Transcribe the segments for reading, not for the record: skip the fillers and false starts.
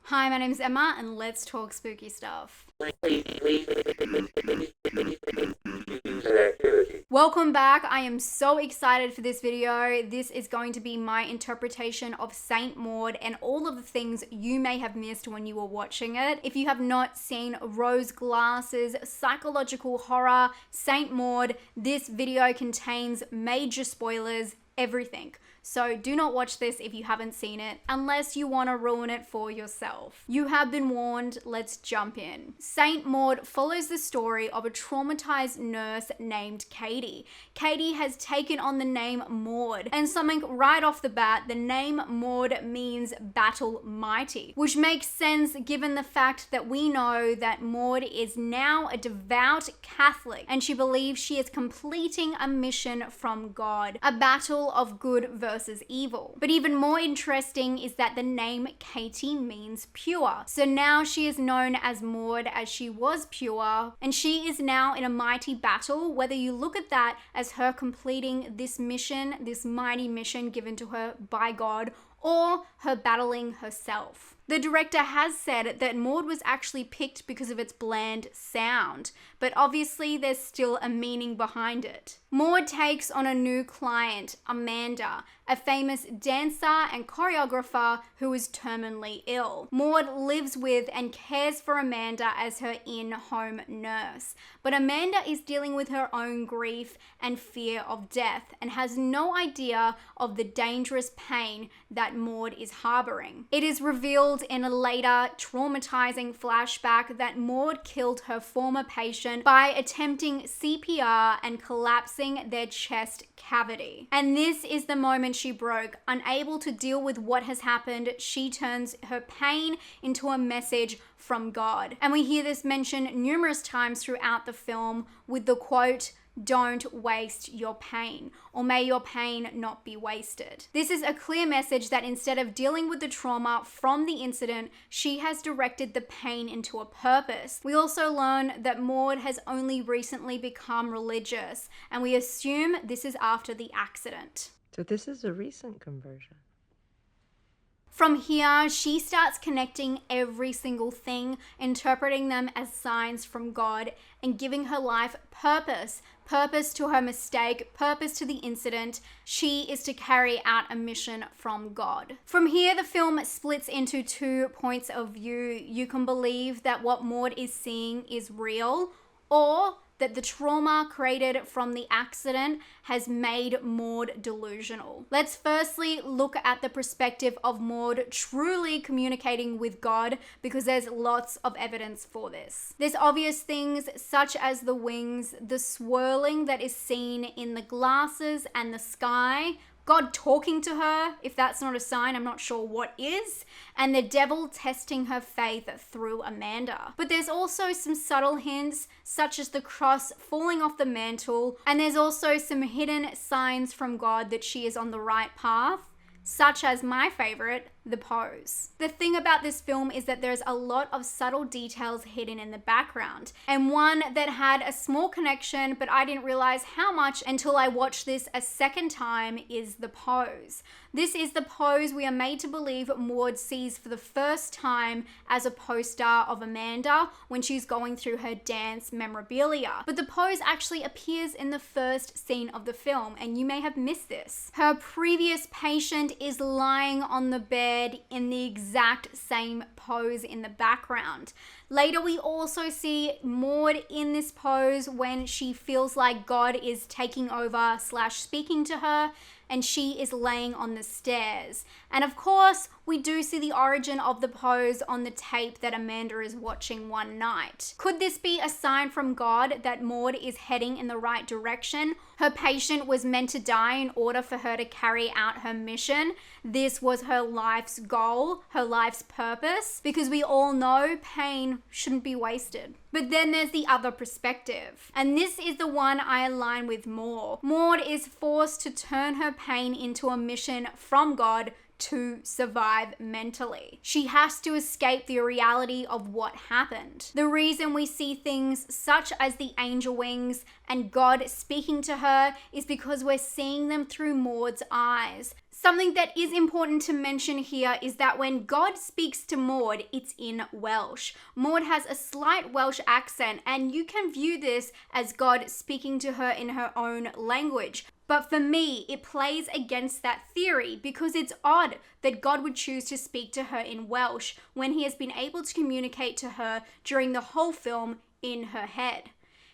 Hi, my name's Emma, and let's talk spooky stuff. Welcome back. I am so excited for this video. This is going to be my interpretation of Saint Maud and all of the things you may have missed when you were watching it. If you have not seen Rose Glass's psychological horror, Saint Maud, this video contains major spoilers, everything. So do not watch this if you haven't seen it, unless you want to ruin it for yourself. You have been warned, let's jump in. Saint Maud follows the story of a traumatized nurse named Katie. Katie has taken on the name Maud, and something right off the bat, the name Maud means battle mighty, which makes sense given the fact that we know that Maud is now a devout Catholic, and she believes she is completing a mission from God, a battle of good versus evil. But even more interesting is that the name Katie means pure. So now she is known as Maud as she was pure, and she is now in a mighty battle, whether you look at that as her completing this mission, this mighty mission given to her by God, or her battling herself. The director has said that Maud was actually picked because of its bland sound, but obviously there's still a meaning behind it. Maud takes on a new client, Amanda, a famous dancer and choreographer who is terminally ill. Maud lives with and cares for Amanda as her in-home nurse, but Amanda is dealing with her own grief and fear of death and has no idea of the dangerous pain that Maud is harboring. It is revealed in a later traumatizing flashback that Maud killed her former patient by attempting CPR and collapsing their chest cavity. And this is the moment she broke. Unable to deal with what has happened, she turns her pain into a message from God. And we hear this mentioned numerous times throughout the film with the quote, "Don't waste your pain," or "May your pain not be wasted." This is a clear message that instead of dealing with the trauma from the incident, she has directed the pain into a purpose. We also learn that Maud has only recently become religious, and we assume this is after the accident. So this is a recent conversion. From here, she starts connecting every single thing, interpreting them as signs from God, and giving her life purpose. Purpose to her mistake, purpose to the incident. She is to carry out a mission from God. From here, the film splits into 2 points of view. You can believe that what Maud is seeing is real, or that the trauma created from the accident has made Maud delusional. Let's firstly look at the perspective of Maud truly communicating with God, because there's lots of evidence for this. There's obvious things such as the wings, the swirling that is seen in the glasses and the sky, God talking to her. If that's not a sign, I'm not sure what is. And the devil testing her faith through Amanda. But there's also some subtle hints, such as the cross falling off the mantle. And there's also some hidden signs from God that she is on the right path, such as my favorite, the pose. The thing about this film is that there's a lot of subtle details hidden in the background, and one that had a small connection, but I didn't realize how much until I watched this a second time, is the pose. This is the pose we are made to believe Maud sees for the first time as a poster of Amanda when she's going through her dance memorabilia. But the pose actually appears in the first scene of the film, and you may have missed this. Her previous patient is lying on the bed in the exact same pose in the background. Later, we also see Maud in this pose when she feels like God is taking over / speaking to her, and she is laying on the stairs. And of course, we do see the origin of the pose on the tape that Amanda is watching one night. Could this be a sign from God that Maud is heading in the right direction? Her patient was meant to die in order for her to carry out her mission. This was her life's goal, her life's purpose, because we all know pain shouldn't be wasted. But then there's the other perspective, and this is the one I align with more. Maud is forced to turn her pain into a mission from God to survive mentally. She has to escape the reality of what happened. The reason we see things such as the angel wings and God speaking to her is because we're seeing them through Maud's eyes. Something that is important to mention here is that when God speaks to Maud, it's in Welsh. Maud has a slight Welsh accent, and you can view this as God speaking to her in her own language. But for me, it plays against that theory because it's odd that God would choose to speak to her in Welsh when he has been able to communicate to her during the whole film in her head.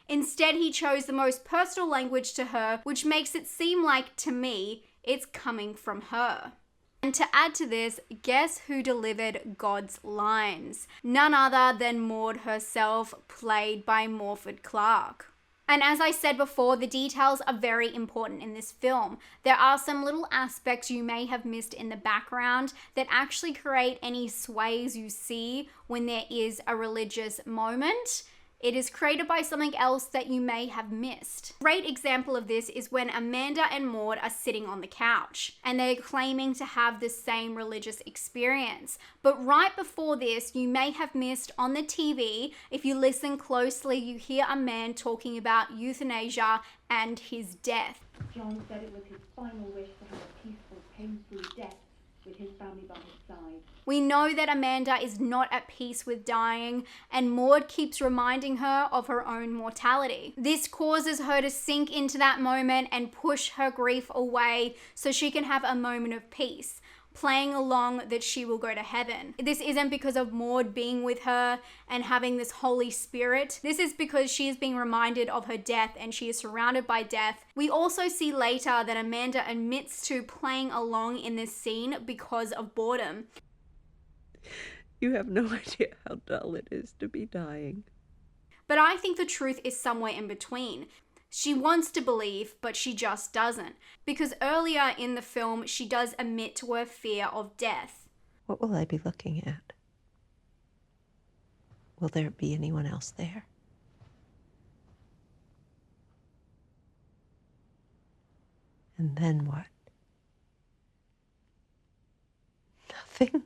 Instead, he chose the most personal language to her, which makes it seem like, to me, it's coming from her. And to add to this, guess who delivered God's lines? None other than Maud herself, played by Morfydd Clark. And as I said before, the details are very important in this film. There are some little aspects you may have missed in the background that actually create any sways you see when there is a religious moment. It is created by something else that you may have missed. A great example of this is when Amanda and Maud are sitting on the couch and they're claiming to have the same religious experience. But right before this, you may have missed on the TV, if you listen closely, you hear a man talking about euthanasia and his death. John said it was his final wish to have a peaceful, pain-free death with his family by his side. We know that Amanda is not at peace with dying, and Maud keeps reminding her of her own mortality. This causes her to sink into that moment and push her grief away so she can have a moment of peace, playing along that she will go to heaven. This isn't because of Maud being with her and having this Holy Spirit. This is because she is being reminded of her death and she is surrounded by death. We also see later that Amanda admits to playing along in this scene because of boredom. You have no idea how dull it is to be dying. But I think the truth is somewhere in between. She wants to believe, but she just doesn't. Because earlier in the film, she does admit to her fear of death. What will I be looking at? Will there be anyone else there? And then what? Nothing?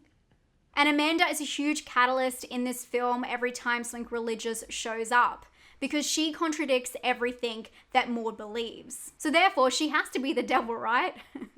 And Amanda is a huge catalyst in this film every time something religious shows up, because she contradicts everything that Maud believes. So therefore, she has to be the devil, right?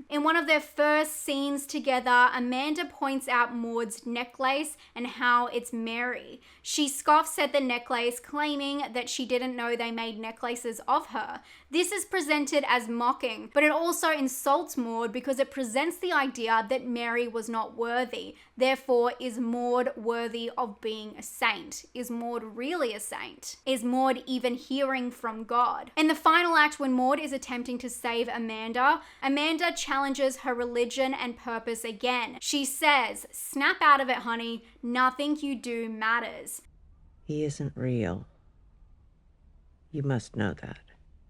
In one of their first scenes together, Amanda points out Maud's necklace and how it's Mary. She scoffs at the necklace, claiming that she didn't know they made necklaces of her. This is presented as mocking, but it also insults Maud because it presents the idea that Mary was not worthy. Therefore, is Maud worthy of being a saint? Is Maud really a saint? Is Maud even hearing from God? In the final act, when Maud is attempting to save Amanda, Amanda challenges her religion and purpose again. She says, "Snap out of it, honey. Nothing you do matters." He isn't real. You must know that.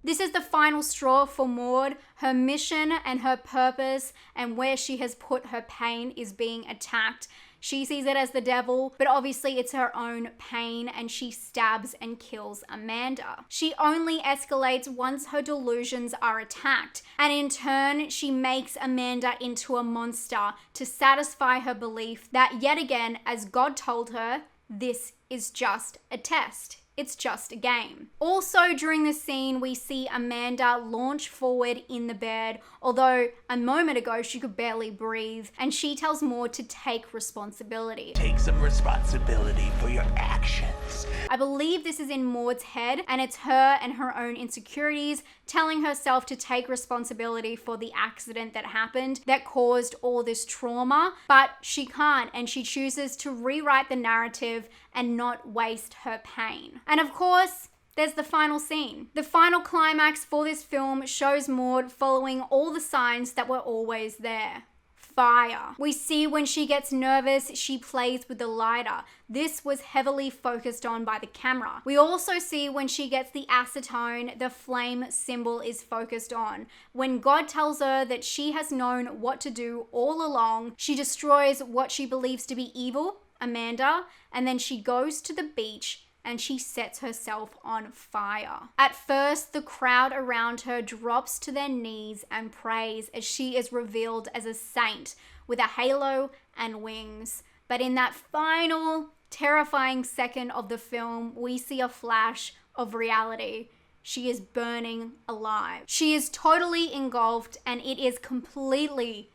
This is the final straw for Maud. Her mission and her purpose and where she has put her pain is being attacked. She sees it as the devil, but obviously it's her own pain, and she stabs and kills Amanda. She only escalates once her delusions are attacked, and in turn, she makes Amanda into a monster to satisfy her belief that, yet again, as God told her, this is just a test. It's just a game. Also, during the scene, we see Amanda launch forward in the bed, although a moment ago she could barely breathe, and she tells Maud to take responsibility. Take some responsibility for your actions. I believe this is in Maud's head, and it's her and her own insecurities telling herself to take responsibility for the accident that happened that caused all this trauma, but she can't, and she chooses to rewrite the narrative and not waste her pain. And of course, there's the final scene. The final climax for this film shows Maud following all the signs that were always there. Fire. We see when she gets nervous, she plays with the lighter. This was heavily focused on by the camera. We also see when she gets the acetone, the flame symbol is focused on. When God tells her that she has known what to do all along, she destroys what she believes to be evil, Amanda, and then she goes to the beach and she sets herself on fire. At first, the crowd around her drops to their knees and prays as she is revealed as a saint with a halo and wings. But in that final, terrifying second of the film, we see a flash of reality. She is burning alive. She is totally engulfed, and it is completely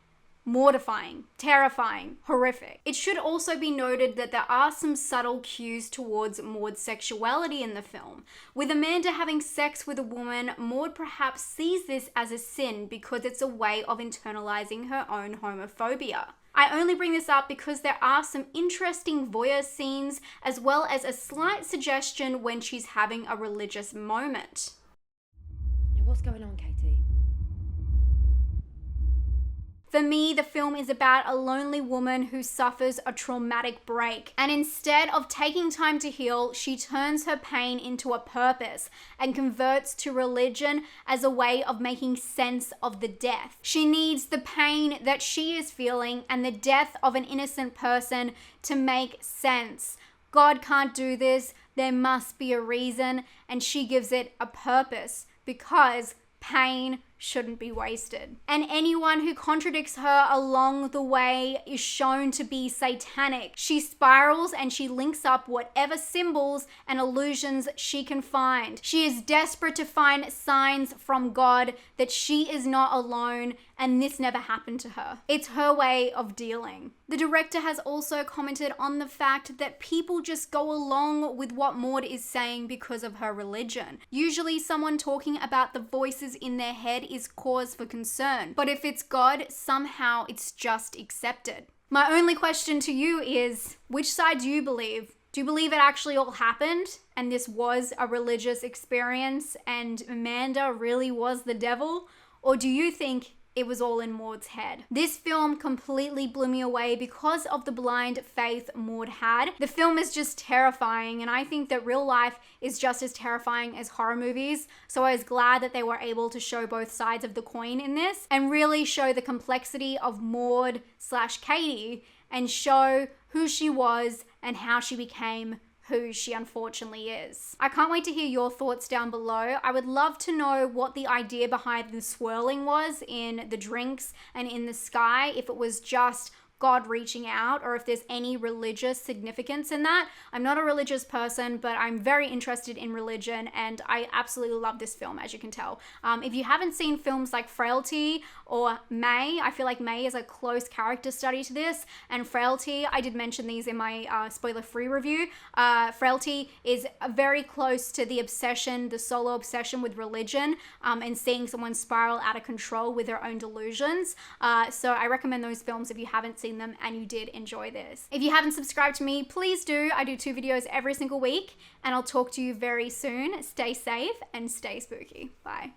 mortifying, terrifying, horrific. It should also be noted that there are some subtle cues towards Maud's sexuality in the film. With Amanda having sex with a woman, Maud perhaps sees this as a sin because it's a way of internalizing her own homophobia. I only bring this up because there are some interesting voyeur scenes as well as a slight suggestion when she's having a religious moment. What's going on, Katie? For me, the film is about a lonely woman who suffers a traumatic break, and instead of taking time to heal, she turns her pain into a purpose and converts to religion as a way of making sense of the death. She needs the pain that she is feeling and the death of an innocent person to make sense. God can't do this, there must be a reason, and she gives it a purpose because pain shouldn't be wasted. And anyone who contradicts her along the way is shown to be satanic. She spirals and she links up whatever symbols and illusions she can find. She is desperate to find signs from God that she is not alone and this never happened to her. It's her way of dealing. The director has also commented on the fact that people just go along with what Maud is saying because of her religion. Usually someone talking about the voices in their head is cause for concern, but if it's God, somehow it's just accepted. My only question to you is, which side do you believe? Do you believe it actually all happened and this was a religious experience and Amanda really was the devil? Or do you think it was all in Maud's head? This film completely blew me away because of the blind faith Maud had. The film is just terrifying, and I think that real life is just as terrifying as horror movies. So I was glad that they were able to show both sides of the coin in this and really show the complexity of Maud/Katie and show who she was and how she became who she unfortunately is. I can't wait to hear your thoughts down below. I would love to know what the idea behind the swirling was in the drinks and in the sky, if it was just God reaching out or if there's any religious significance in that. I'm not a religious person, but I'm very interested in religion and I absolutely love this film, as you can tell. If you haven't seen films like Frailty or May, I feel like May is a close character study to this, and Frailty, I did mention these in my spoiler-free review. Frailty is very close to the obsession, the solo obsession with religion, and seeing someone spiral out of control with their own delusions. So I recommend those films if you haven't seen them and you did enjoy this. If you haven't subscribed to me, please do. I do 2 videos every single week, and I'll talk to you very soon. Stay safe and stay spooky. Bye.